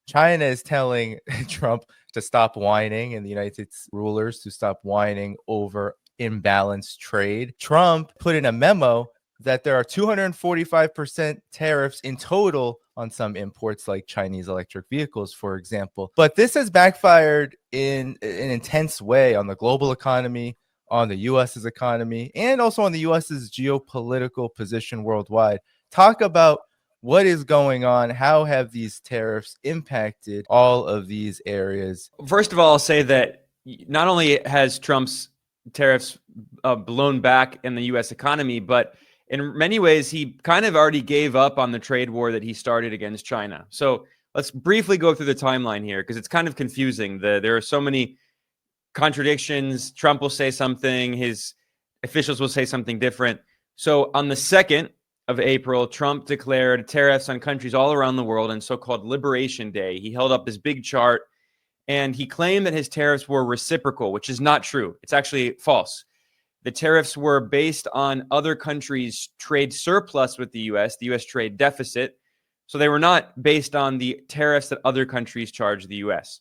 China is telling Trump to stop whining and the United States rulers to stop whining over imbalanced trade. Trump put in a memo that there are 245% tariffs in total on some imports like Chinese electric vehicles, for example. But this has backfired in an intense way on the global economy, on the US's economy, and also on the US's geopolitical position worldwide. Talk about what is going on? How have these tariffs impacted all of these areas? First of all, I'll say that not only has Trump's tariffs blown back in the U.S. economy, but in many ways, he kind of already gave up on the trade war that he started against China. So let's briefly go through the timeline here because it's kind of confusing. There are so many contradictions. Trump will say something, his officials will say something different. So on the 2nd of April, Trump declared tariffs on countries all around the world on so-called Liberation Day. He held up this big chart and he claimed that his tariffs were reciprocal, which is not true. It's actually false. The tariffs were based on other countries' trade surplus with the U.S. trade deficit. So they were not based on the tariffs that other countries charge the U.S.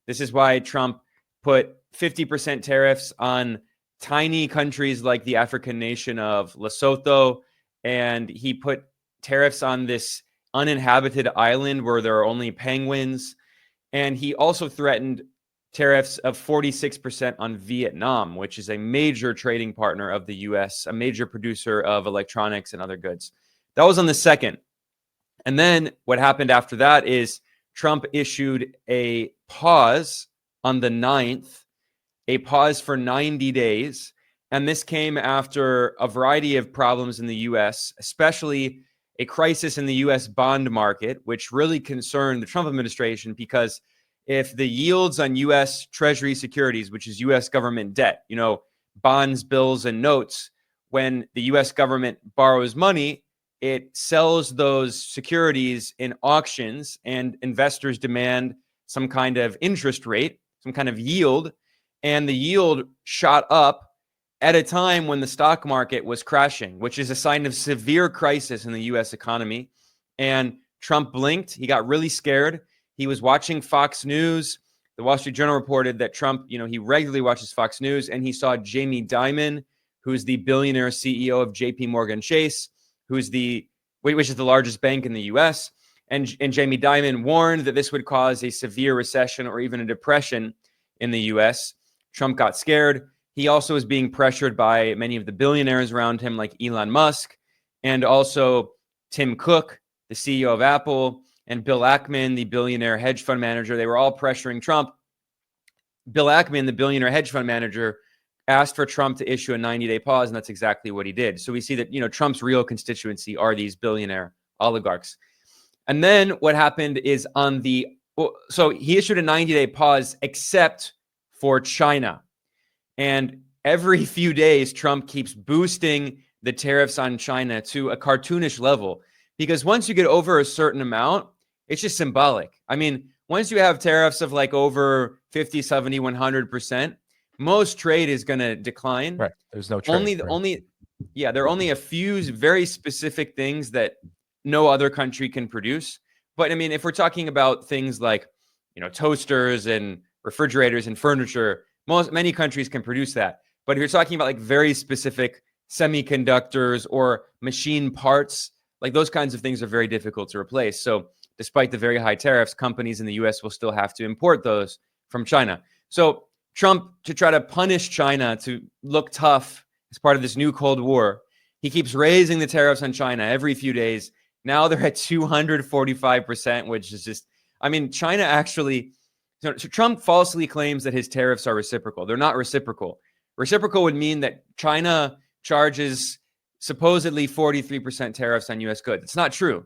This is why Trump put 50% tariffs on tiny countries like the African nation of Lesotho, and he put tariffs on this uninhabited island where there are only penguins. And he also threatened tariffs of 46% on Vietnam, which is a major trading partner of the U.S., a major producer of electronics and other goods. That was on the 2nd. And then what happened after that is Trump issued a pause on the 9th, a pause for 90 days. And this came after a variety of problems in the U.S., especially a crisis in the U.S. bond market, which really concerned the Trump administration because if the yields on U.S. Treasury securities, which is U.S. government debt, bonds, bills, and notes, when the U.S. government borrows money, it sells those securities in auctions and investors demand some kind of interest rate, some kind of yield, and the yield shot up at a time when the stock market was crashing, which is a sign of severe crisis in the U.S. economy. And Trump blinked. He got really scared. He was watching Fox News. The Wall Street Journal reported that Trump, he regularly watches Fox News, and he saw Jamie Dimon, who's the billionaire CEO of JP Morgan Chase, which is the largest bank in the U.S. And Jamie Dimon warned that this would cause a severe recession or even a depression in the U.S. Trump got scared. He also is being pressured by many of the billionaires around him, like Elon Musk, and also Tim Cook, the CEO of Apple, and Bill Ackman, the billionaire hedge fund manager. They were all pressuring Trump. Bill Ackman, the billionaire hedge fund manager, asked for Trump to issue a 90-day pause, and that's exactly what he did. So we see that, Trump's real constituency are these billionaire oligarchs. And then what happened is so he issued a 90-day pause except for China. And every few days, Trump keeps boosting the tariffs on China to a cartoonish level. Because once you get over a certain amount, it's just symbolic. I mean, once you have tariffs of like over 50, 70, 100%, most trade is going to decline. Right. There's no trade. There are only a few very specific things that no other country can produce. But I mean, if we're talking about things like, toasters and refrigerators and furniture, many countries can produce that. But if you're talking about like very specific semiconductors or machine parts, like those kinds of things are very difficult to replace. So despite the very high tariffs, companies in the US will still have to import those from China. So Trump, to try to punish China, to look tough as part of this new Cold War, he keeps raising the tariffs on China every few days. Now they're at 245%, which is just, China actually, so Trump falsely claims that his tariffs are reciprocal. They're not reciprocal. Reciprocal would mean that China charges supposedly 43% tariffs on U.S. goods. It's not true.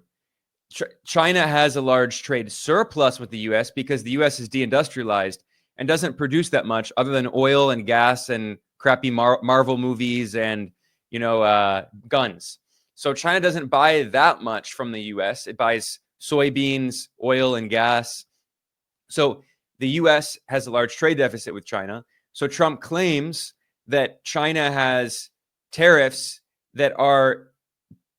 China has a large trade surplus with the U.S. because the U.S. is deindustrialized and doesn't produce that much other than oil and gas and crappy Marvel movies and, guns. So China doesn't buy that much from the U.S. It buys soybeans, oil, and gas. So the U.S. has a large trade deficit with China. So Trump claims that China has tariffs that are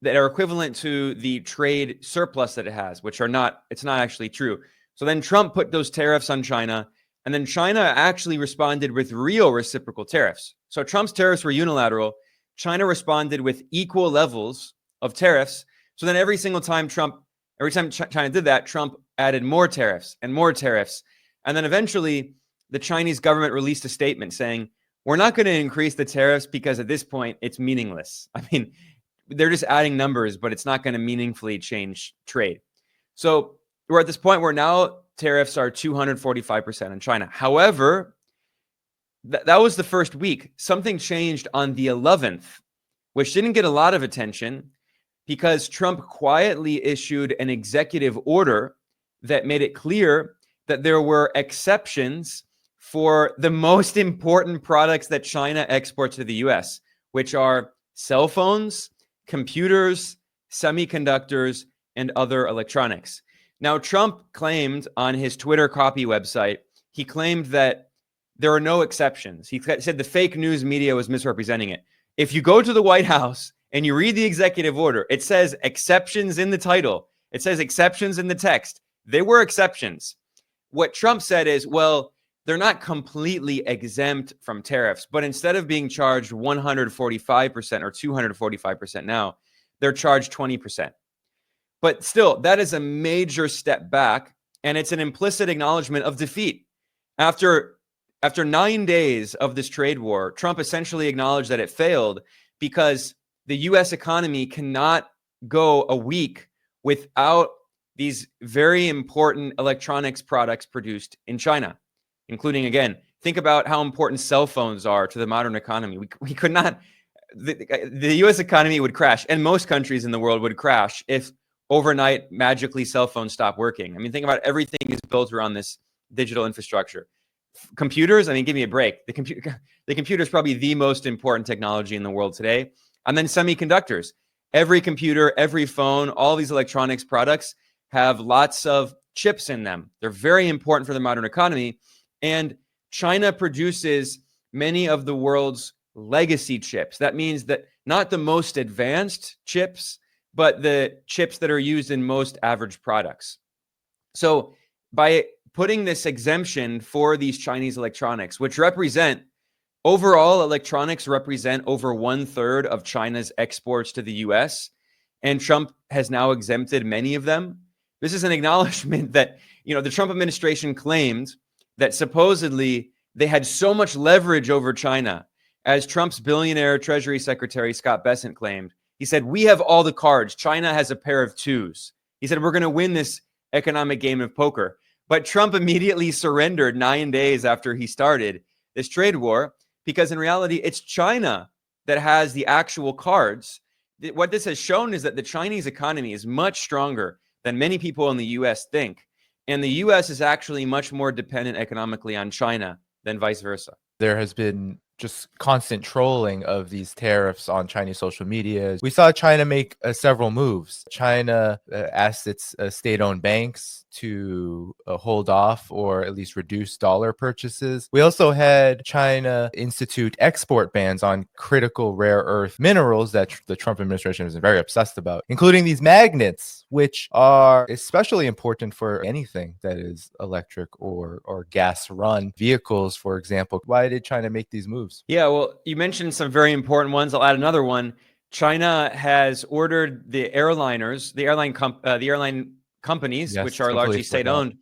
equivalent to the trade surplus that it has, which are not, it's not actually true. So then Trump put those tariffs on China, and then China actually responded with real reciprocal tariffs. So Trump's tariffs were unilateral. China responded with equal levels of tariffs. So then every time China did that, Trump added more tariffs and more tariffs. And then eventually the Chinese government released a statement saying, we're not going to increase the tariffs because at this point it's meaningless. I mean, they're just adding numbers, but it's not going to meaningfully change trade. So we're at this point where now tariffs are 245% on China. However, that was the first week. Something changed on the 11th, which didn't get a lot of attention because Trump quietly issued an executive order that made it clear that there were exceptions for the most important products that China exports to the US, which are cell phones, computers, semiconductors, and other electronics. Now, Trump claimed on his Twitter copy website, he claimed that there are no exceptions. He said the fake news media was misrepresenting it. If you go to the White House and you read the executive order, it says exceptions in the title. It says exceptions in the text. They were exceptions. What Trump said is, well, they're not completely exempt from tariffs, but instead of being charged 145% or 245% now, they're charged 20%. But still, that is a major step back, and it's an implicit acknowledgement of defeat. After 9 days of this trade war, Trump essentially acknowledged that it failed because the U.S. economy cannot go a week without these very important electronics products produced in China, including, again, think about how important cell phones are to the modern economy. We could not, the U.S. economy would crash, and most countries in the world would crash if overnight magically cell phones stop working. I mean, think about everything is built around this digital infrastructure. Computers, I mean, give me a break. The computer is probably the most important technology in the world today. And then semiconductors. Every computer, every phone, all these electronics products have lots of chips in them. They're very important for the modern economy. And China produces many of the world's legacy chips. That means that not the most advanced chips, but the chips that are used in most average products. So by putting this exemption for these Chinese electronics, which represent overall electronics represent over 1/3 of China's exports to the US, and Trump has now exempted many of them. This is an acknowledgement that, the Trump administration claimed that supposedly they had so much leverage over China. As Trump's billionaire Treasury Secretary Scott Bessent claimed, he said, we have all the cards. China has a pair of twos. He said, we're going to win this economic game of poker. But Trump immediately surrendered 9 days after he started this trade war, because in reality, it's China that has the actual cards. What this has shown is that the Chinese economy is much stronger than many people in the US think. And the US is actually much more dependent economically on China than vice versa. There has been just constant trolling of these tariffs on Chinese social media. We saw China make several moves. China asked its state-owned banks to hold off or at least reduce dollar purchases. We also had China institute export bans on critical rare earth minerals that the Trump administration is very obsessed about, including these magnets, which are especially important for anything that is electric or gas run vehicles, for example. Why did China make these moves? Yeah, well, you mentioned some very important ones. I'll add another one. China has ordered the airliners, the airline companies, Yes, which are largely state-owned.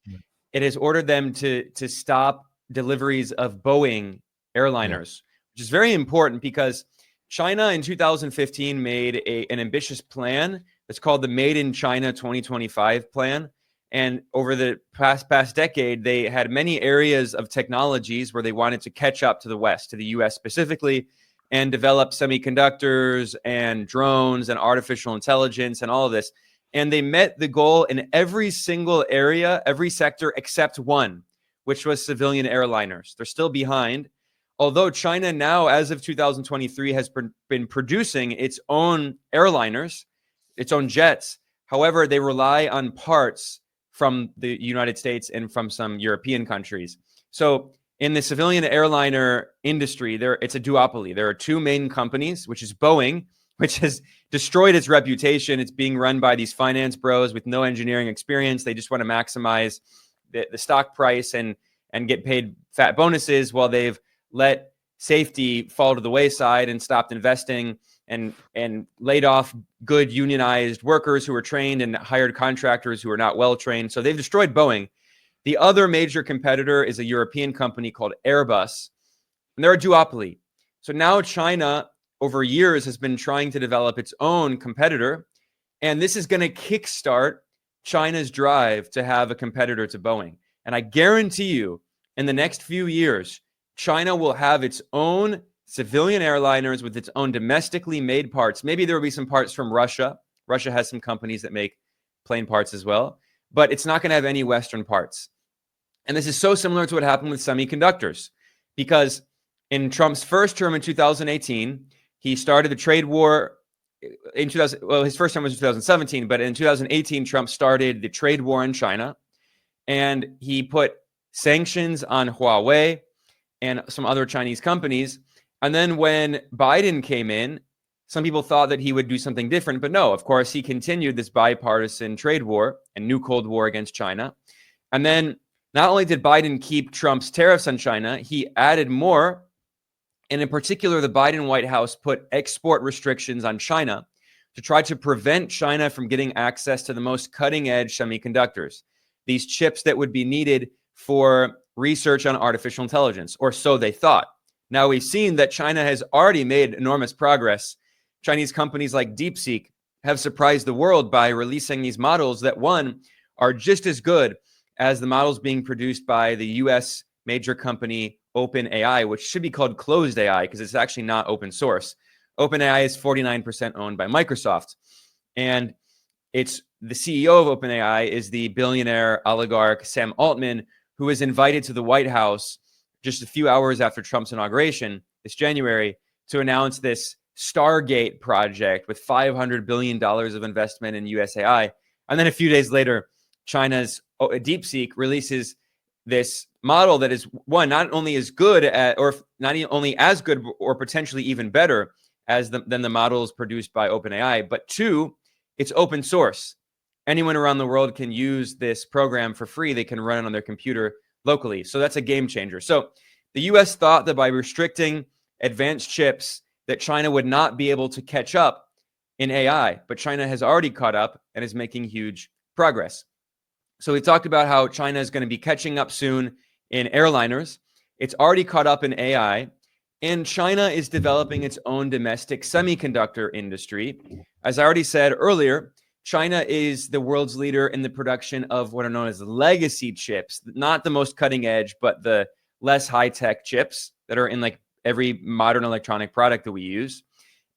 It has ordered them to stop deliveries of Boeing airliners, which is very important because China in 2015 made an ambitious plan that's called the Made in China 2025 plan. And over the past decade, they had many areas of technologies where they wanted to catch up to the West, to the US specifically, and develop semiconductors and drones and artificial intelligence and all of this. And they met the goal in every single area, every sector except one, which was civilian airliners. They're still behind. Although China now, as of 2023, has been producing its own airliners, its own jets. However, they rely on parts from the United States and from some European countries. So in the civilian airliner industry, it's a duopoly. There are two main companies, which is Boeing, which has destroyed its reputation. It's being run by these finance bros with no engineering experience. They just want to maximize the stock price and get paid fat bonuses, while they've let safety fall to the wayside and stopped investing and laid off good unionized workers who were trained and hired contractors who are not well trained. So they've destroyed Boeing. The other major competitor is a European company called Airbus, and they're a duopoly. So now China, over years, has been trying to develop its own competitor, and this is going to kickstart China's drive to have a competitor to Boeing. And I guarantee you, in the next few years, China will have its own civilian airliners with its own domestically made parts. Maybe there will be some parts from Russia. Russia has some companies that make plane parts as well, but it's not going to have any Western parts. And this is so similar to what happened with semiconductors, because in Trump's first term in 2018, he started the trade war in 2000. Well, his first term was 2017, but in 2018, Trump started the trade war in China, and he put sanctions on Huawei and some other Chinese companies. And then when Biden came in, some people thought that he would do something different, but no, of course, he continued this bipartisan trade war and new Cold War against China. And then not only did Biden keep Trump's tariffs on China, he added more. And in particular, the Biden White House put export restrictions on China to try to prevent China from getting access to the most cutting edge semiconductors, these chips that would be needed for research on artificial intelligence, or so they thought. Now we've seen that China has already made enormous progress. Chinese companies like DeepSeek have surprised the world by releasing these models that, one, are just as good as the models being produced by the US major company OpenAI, which should be called closed AI because it's actually not open source. OpenAI is 49% owned by Microsoft. And it's the CEO of OpenAI is the billionaire oligarch Sam Altman, who was invited to the White House just a few hours after Trump's inauguration this January to announce this Stargate project with $500 billion of investment in USAI. And then a few days later, China's DeepSeek releases this model that is, one, not only as good at, or not only as good or potentially even better as than the models produced by OpenAI, but two, it's open source. Anyone around the world can use this program for free. They can run it on their computer locally. So that's a game changer. So the US thought that by restricting advanced chips that China would not be able to catch up in AI, but China has already caught up and is making huge progress. So we talked about how China is going to be catching up soon in airliners. It's already caught up in AI, and China is developing its own domestic semiconductor industry. As I already said earlier, China is the world's leader in the production of what are known as legacy chips, not the most cutting edge, but the less high-tech chips that are in like every modern electronic product that we use.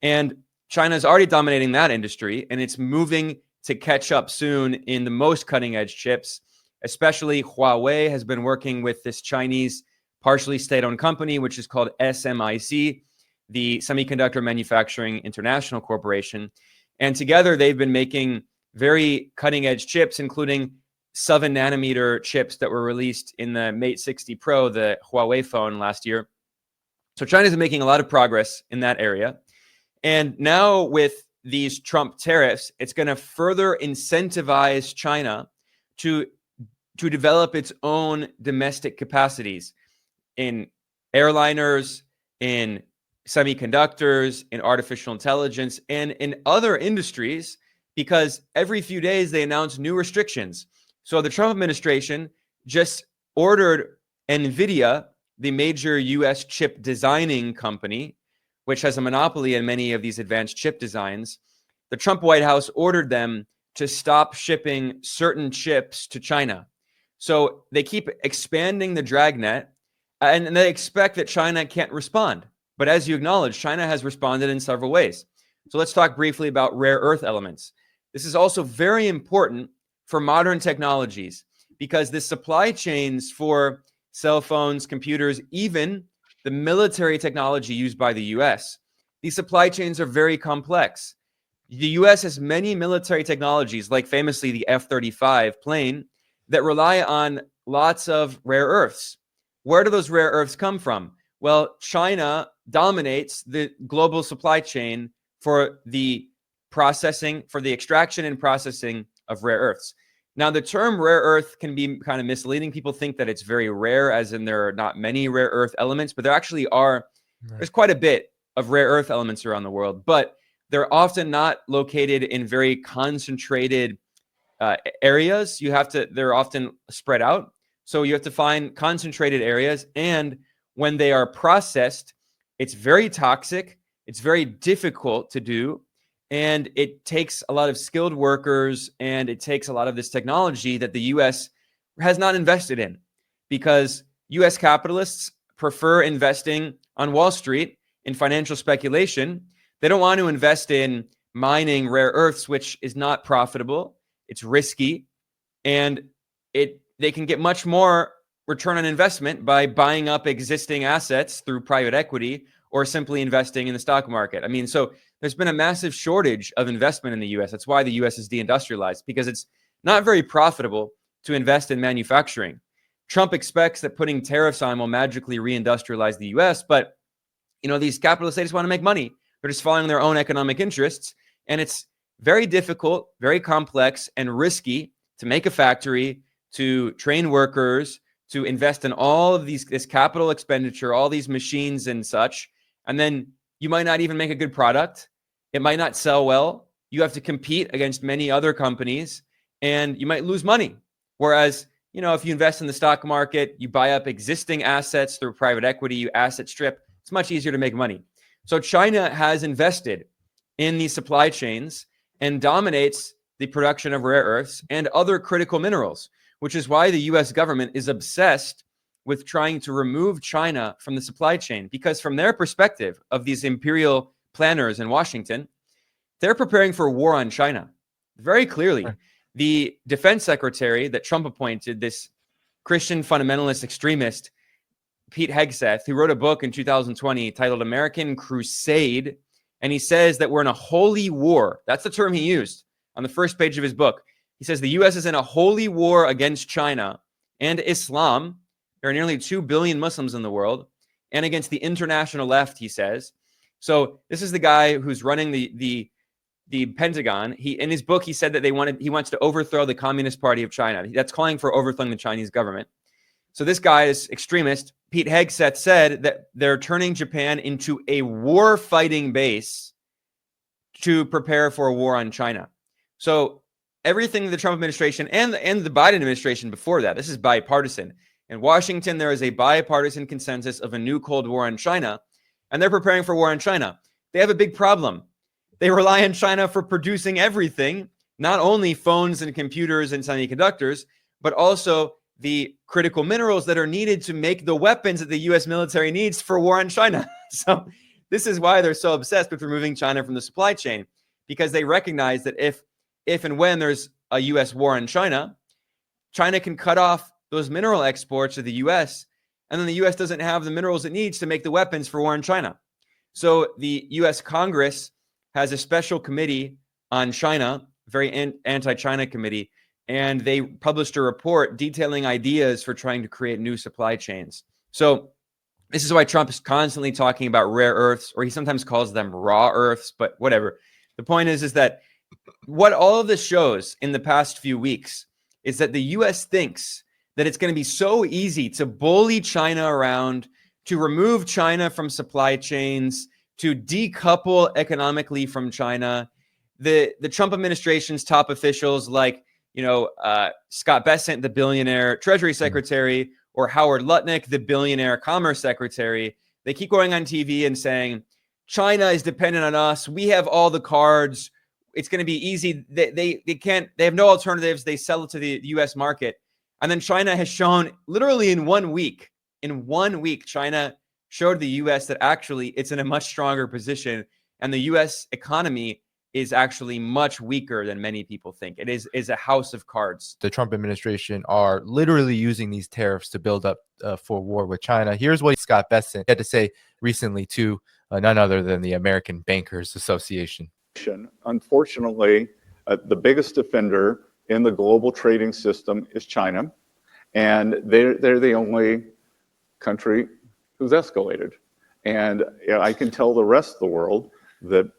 And China is already dominating that industry, and it's moving to catch up soon in the most cutting edge chips. Especially Huawei has been working with this Chinese partially state-owned company, which is called SMIC, the Semiconductor Manufacturing International Corporation. And together they've been making very cutting edge chips, including 7 nanometer chips that were released in the Mate 60 Pro, the Huawei phone last year. So China's making a lot of progress in that area. And now with these Trump tariffs, it's going to further incentivize China to develop its own domestic capacities in airliners, in semiconductors, in artificial intelligence, and in other industries, because every few days they announce new restrictions. So the Trump administration just ordered NVIDIA, the major US chip designing company, which has a monopoly in many of these advanced chip designs. The Trump White House ordered them to stop shipping certain chips to China. So they keep expanding the dragnet, and they expect that China can't respond. But as you acknowledge, China has responded in several ways. So let's talk briefly about rare earth elements. This is also very important for modern technologies because the supply chains for cell phones, computers, even the military technology used by the US, these supply chains are very complex. The US has many military technologies, like famously the F-35 plane, that rely on lots of rare earths. Where do those rare earths come from? Well, China dominates the global supply chain for the processing, for the extraction and processing of rare earths. Now, the term rare earth can be kind of misleading. People think that it's very rare, as in there are not many rare earth elements, but there actually are. There's quite a bit of rare earth elements around the world, but they're often not located in very concentrated areas. They're often spread out. So you have to find concentrated areas. And when they are processed, it's very toxic. It's very difficult to do. And it takes a lot of skilled workers, and it takes a lot of this technology that the US has not invested in, because US capitalists prefer investing on Wall Street in financial speculation. They don't want to invest in mining rare earths, which is not profitable. It's risky, and they can get much more return on investment by buying up existing assets through private equity or simply investing in the stock market. I mean, so there's been a massive shortage of investment in the US. That's why the US is deindustrialized, because it's not very profitable to invest in manufacturing. Trump expects that putting tariffs on will magically reindustrialize the US, but these capitalists, they just want to make money. They're just following their own economic interests, and it's very difficult, very complex, and risky to make a factory, to train workers, to invest in all of this capital expenditure, all these machines and such. And then you might not even make a good product. It might not sell well. You have to compete against many other companies, and you might lose money. Whereas, if you invest in the stock market, you buy up existing assets through private equity, you asset strip, it's much easier to make money. So China has invested in these supply chains and dominates the production of rare earths and other critical minerals, which is why the US government is obsessed with trying to remove China from the supply chain. Because from their perspective of these imperial planners in Washington, they're preparing for war on China. Very clearly, the defense secretary that Trump appointed, this Christian fundamentalist extremist, Pete Hegseth, who wrote a book in 2020 titled American Crusade, and he says that we're in a holy war. That's the term he used on the first page of his book. He says the U.S. is in a holy war against China and Islam. There are nearly 2 billion Muslims in the world, and against the international left, he says. So this is the guy who's running the Pentagon. In his book, he said that he wants to overthrow the Communist Party of China. That's calling for overthrowing the Chinese government. So this guy is extremist. Pete Hegseth said that they're turning Japan into a war-fighting base to prepare for a war on China. So everything the Trump administration and the Biden administration before that, this is bipartisan. In Washington, there is a bipartisan consensus of a new Cold War on China, and they're preparing for war on China. They have a big problem. They rely on China for producing everything, not only phones and computers and semiconductors, but also the critical minerals that are needed to make the weapons that the U.S. military needs for war on China. So this is why they're so obsessed with removing China from the supply chain, because they recognize that if and when there's a U.S. war on China, China can cut off those mineral exports to the U.S., and then the U.S. doesn't have the minerals it needs to make the weapons for war on China. So the U.S. Congress has a special committee on China, very anti-China committee, and they published a report detailing ideas for trying to create new supply chains. So this is why Trump is constantly talking about rare earths, or he sometimes calls them raw earths, but whatever. The point is that what all of this shows in the past few weeks is that the U.S. thinks that it's going to be so easy to bully China around, to remove China from supply chains, to decouple economically from China. The Trump administration's top officials like Scott Bessent, the billionaire Treasury Secretary, or Howard Lutnick, the billionaire Commerce Secretary, they keep going on TV and saying, China is dependent on us. We have all the cards. It's going to be easy. They have no alternatives. They sell it to the U.S. market. And then China has shown literally in 1 week, China showed the U.S. that actually it's in a much stronger position, and the U.S. economy is actually much weaker than many people think. It is a house of cards. The Trump administration are literally using these tariffs to build up for war with China. Here's what Scott Bessent had to say recently to none other than the American Bankers Association. Unfortunately, the biggest offender in the global trading system is China, and they're the only country who's escalated. And I can tell the rest of the world that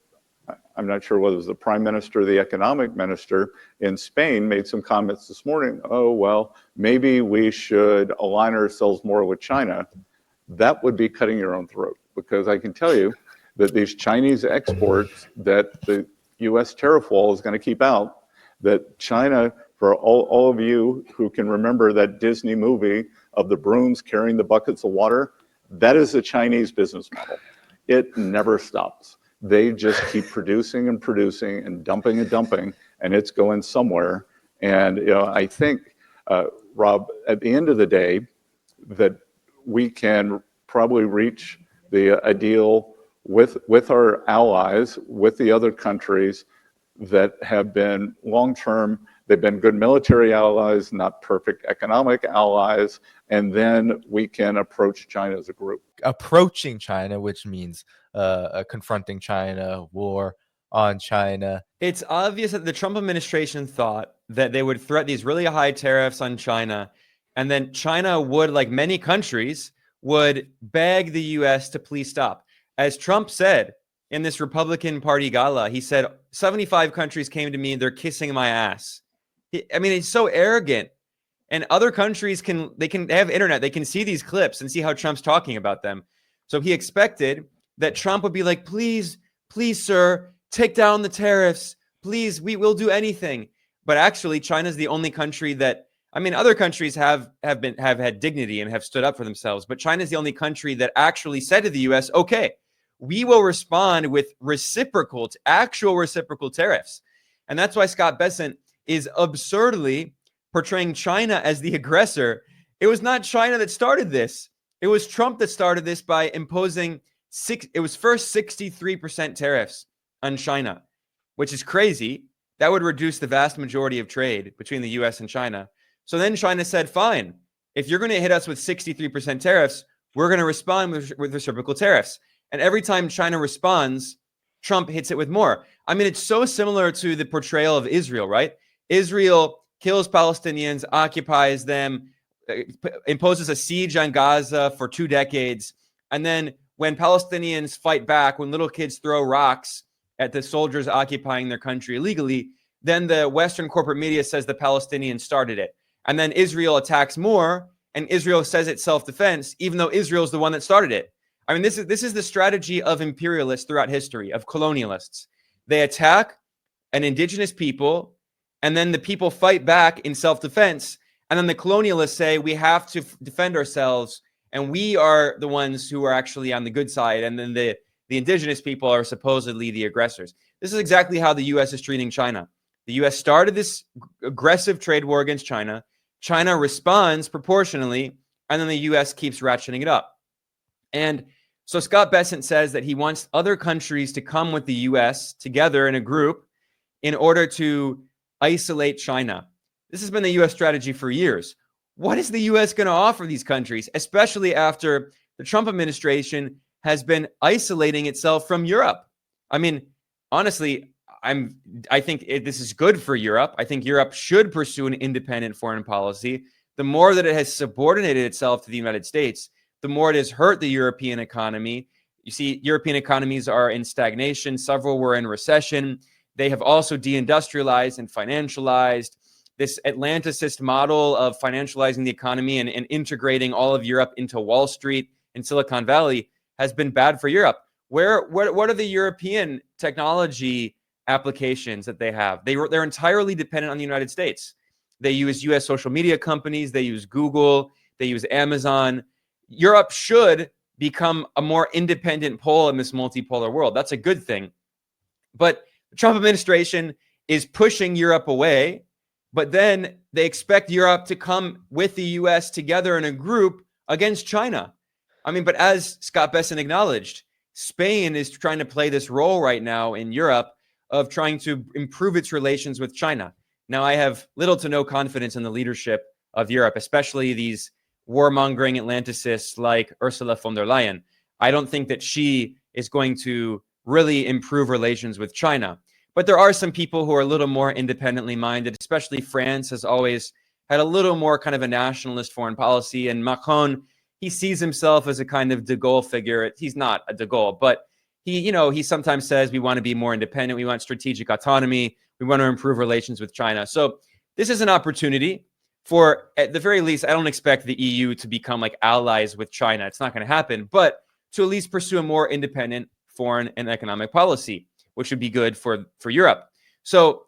I'm not sure whether it was the prime minister or the economic minister in Spain, made some comments this morning. Oh, well, maybe we should align ourselves more with China. That would be cutting your own throat, because I can tell you that these Chinese exports that the U.S. tariff wall is going to keep out, that China, for all of you who can remember that Disney movie of the brooms carrying the buckets of water, that is a Chinese business model. It never stops. They just keep producing and producing and dumping, and it's going somewhere. And I think, Rob, at the end of the day, that we can probably reach a deal with our allies, with the other countries that have been long-term. They've been good military allies, not perfect economic allies, and then we can approach China as a group. Approaching China, which means confronting China, war on China. It's obvious that the Trump administration thought that they would threat these really high tariffs on China, and then China would, like many countries, would beg the U.S. to please stop. As Trump said in this Republican Party gala, he said, 75 countries came to me, they're kissing my ass. I mean, it's so arrogant. And other countries they have internet, they can see these clips and see how Trump's talking about them. So he expected that Trump would be like, please, sir, take down the tariffs. Please, we will do anything. But actually, China's the only country that, I mean, other countries have had dignity and have stood up for themselves. But China's the only country that actually said to the U.S., okay, we will respond with actual reciprocal tariffs. And that's why Scott Bessent is absurdly portraying China as the aggressor. It was not China that started this. It was Trump that started this by imposing it was first 63% tariffs on China, which is crazy. That would reduce the vast majority of trade between the US and China. So then China said, fine, if you're going to hit us with 63% tariffs, we're going to respond with reciprocal tariffs. And every time China responds, Trump hits it with more. I mean, it's so similar to the portrayal of Israel, right? Israel kills Palestinians, occupies them, imposes a siege on Gaza for 2 decades. And then when Palestinians fight back, when little kids throw rocks at the soldiers occupying their country illegally, then the Western corporate media says the Palestinians started it. And then Israel attacks more, and Israel says it's self-defense, even though Israel's the one that started it. I mean, this is the strategy of imperialists throughout history, of colonialists. They attack an indigenous people, and then the people fight back in self-defense, and then the colonialists say, we have to defend ourselves, and we are the ones who are actually on the good side, and then the indigenous people are supposedly the aggressors. This is exactly how the U.S. is treating China. The U.S. started this aggressive trade war against China. China responds proportionally, and then the U.S. keeps ratcheting it up. And so Scott Bessent says that he wants other countries to come with the U.S. together in a group in order to isolate China. This has been the U.S. strategy for years. What is the U.S. going to offer these countries, especially after the Trump administration has been isolating itself from Europe? I mean, honestly, I think this is good for Europe. I think Europe should pursue an independent foreign policy. The more that it has subordinated itself to the United States, the more it has hurt the European economy. You see, European economies are in stagnation. Several were in recession. They have also deindustrialized and financialized. This Atlanticist model of financializing the economy and integrating all of Europe into Wall Street and Silicon Valley has been bad for Europe. What are the European technology applications that they have? They're entirely dependent on the United States. They use U.S. social media companies. They use Google. They use Amazon. Europe should become a more independent pole in this multipolar world. That's a good thing. But the Trump administration is pushing Europe away, but then they expect Europe to come with the U.S. together in a group against China. I mean, but as Scott Bessent acknowledged, Spain is trying to play this role right now in Europe of trying to improve its relations with China. Now, I have little to no confidence in the leadership of Europe, especially these warmongering Atlanticists like Ursula von der Leyen. I don't think that she is going to really improve relations with China. But there are some people who are a little more independently minded, especially France has always had a little more kind of a nationalist foreign policy. And Macron, he sees himself as a kind of de Gaulle figure. He's not a de Gaulle, but he sometimes says we want to be more independent. We want strategic autonomy. We want to improve relations with China. So this is an opportunity for, at the very least, I don't expect the EU to become like allies with China. It's not going to happen, but to at least pursue a more independent foreign and economic policy, which would be good for Europe. So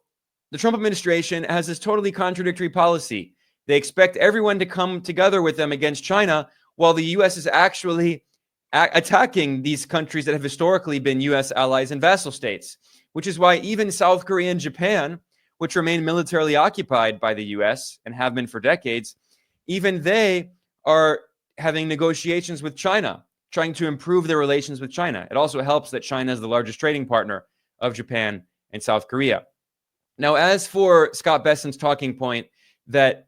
the Trump administration has this totally contradictory policy. They expect everyone to come together with them against China, while the U.S. is actually attacking these countries that have historically been U.S. allies and vassal states, which is why even South Korea and Japan, which remain militarily occupied by the U.S. and have been for decades, even they are having negotiations with China, trying to improve their relations with China. It also helps that China is the largest trading partner of Japan and South Korea. Now, as for Scott Bessent's talking point that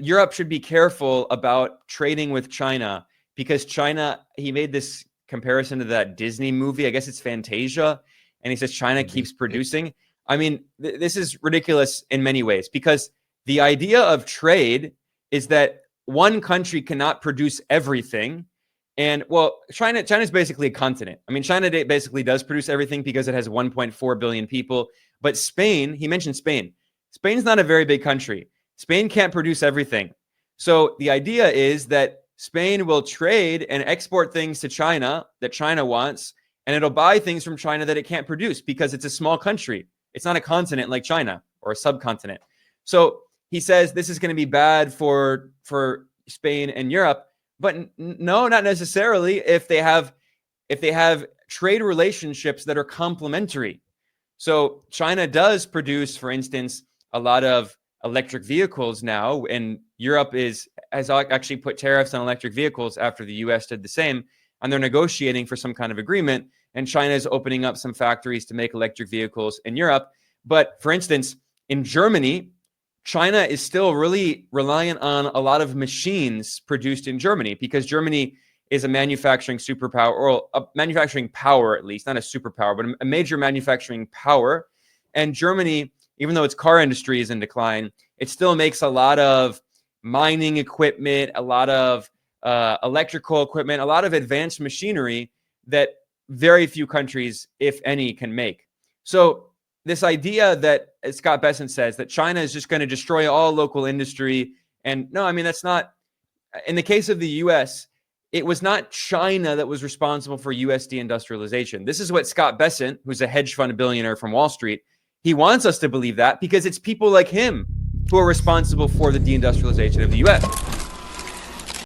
Europe should be careful about trading with China because China, he made this comparison to that Disney movie, I guess it's Fantasia, and he says China keeps producing. I mean, this is ridiculous in many ways because the idea of trade is that one country cannot produce everything. And well, China's basically a continent. I mean, China basically does produce everything because it has 1.4 billion people. But Spain, he mentioned Spain. Spain's not a very big country. Spain can't produce everything. So the idea is that Spain will trade and export things to China that China wants, and it'll buy things from China that it can't produce because it's a small country. It's not a continent like China or a subcontinent. So he says this is going to be bad for Spain and Europe, but no, not necessarily if they have trade relationships that are complementary. So China does produce, for instance, a lot of electric vehicles now, and Europe has actually put tariffs on electric vehicles after the US did the same, and they're negotiating for some kind of agreement, and China is opening up some factories to make electric vehicles in Europe. But for instance, in Germany, China is still really reliant on a lot of machines produced in Germany because Germany is a manufacturing superpower, or a manufacturing power at least, not a superpower, but a major manufacturing power. And Germany, even though its car industry is in decline, it still makes a lot of mining equipment, a lot of electrical equipment, a lot of advanced machinery that very few countries, if any, can make. So this idea that, as Scott Bessent says, that China is just going to destroy all local industry. And no, I mean, that's not, in the case of the US, it was not China that was responsible for US deindustrialization. This is what Scott Bessent, who's a hedge fund billionaire from Wall Street, he wants us to believe that because it's people like him who are responsible for the deindustrialization of the US.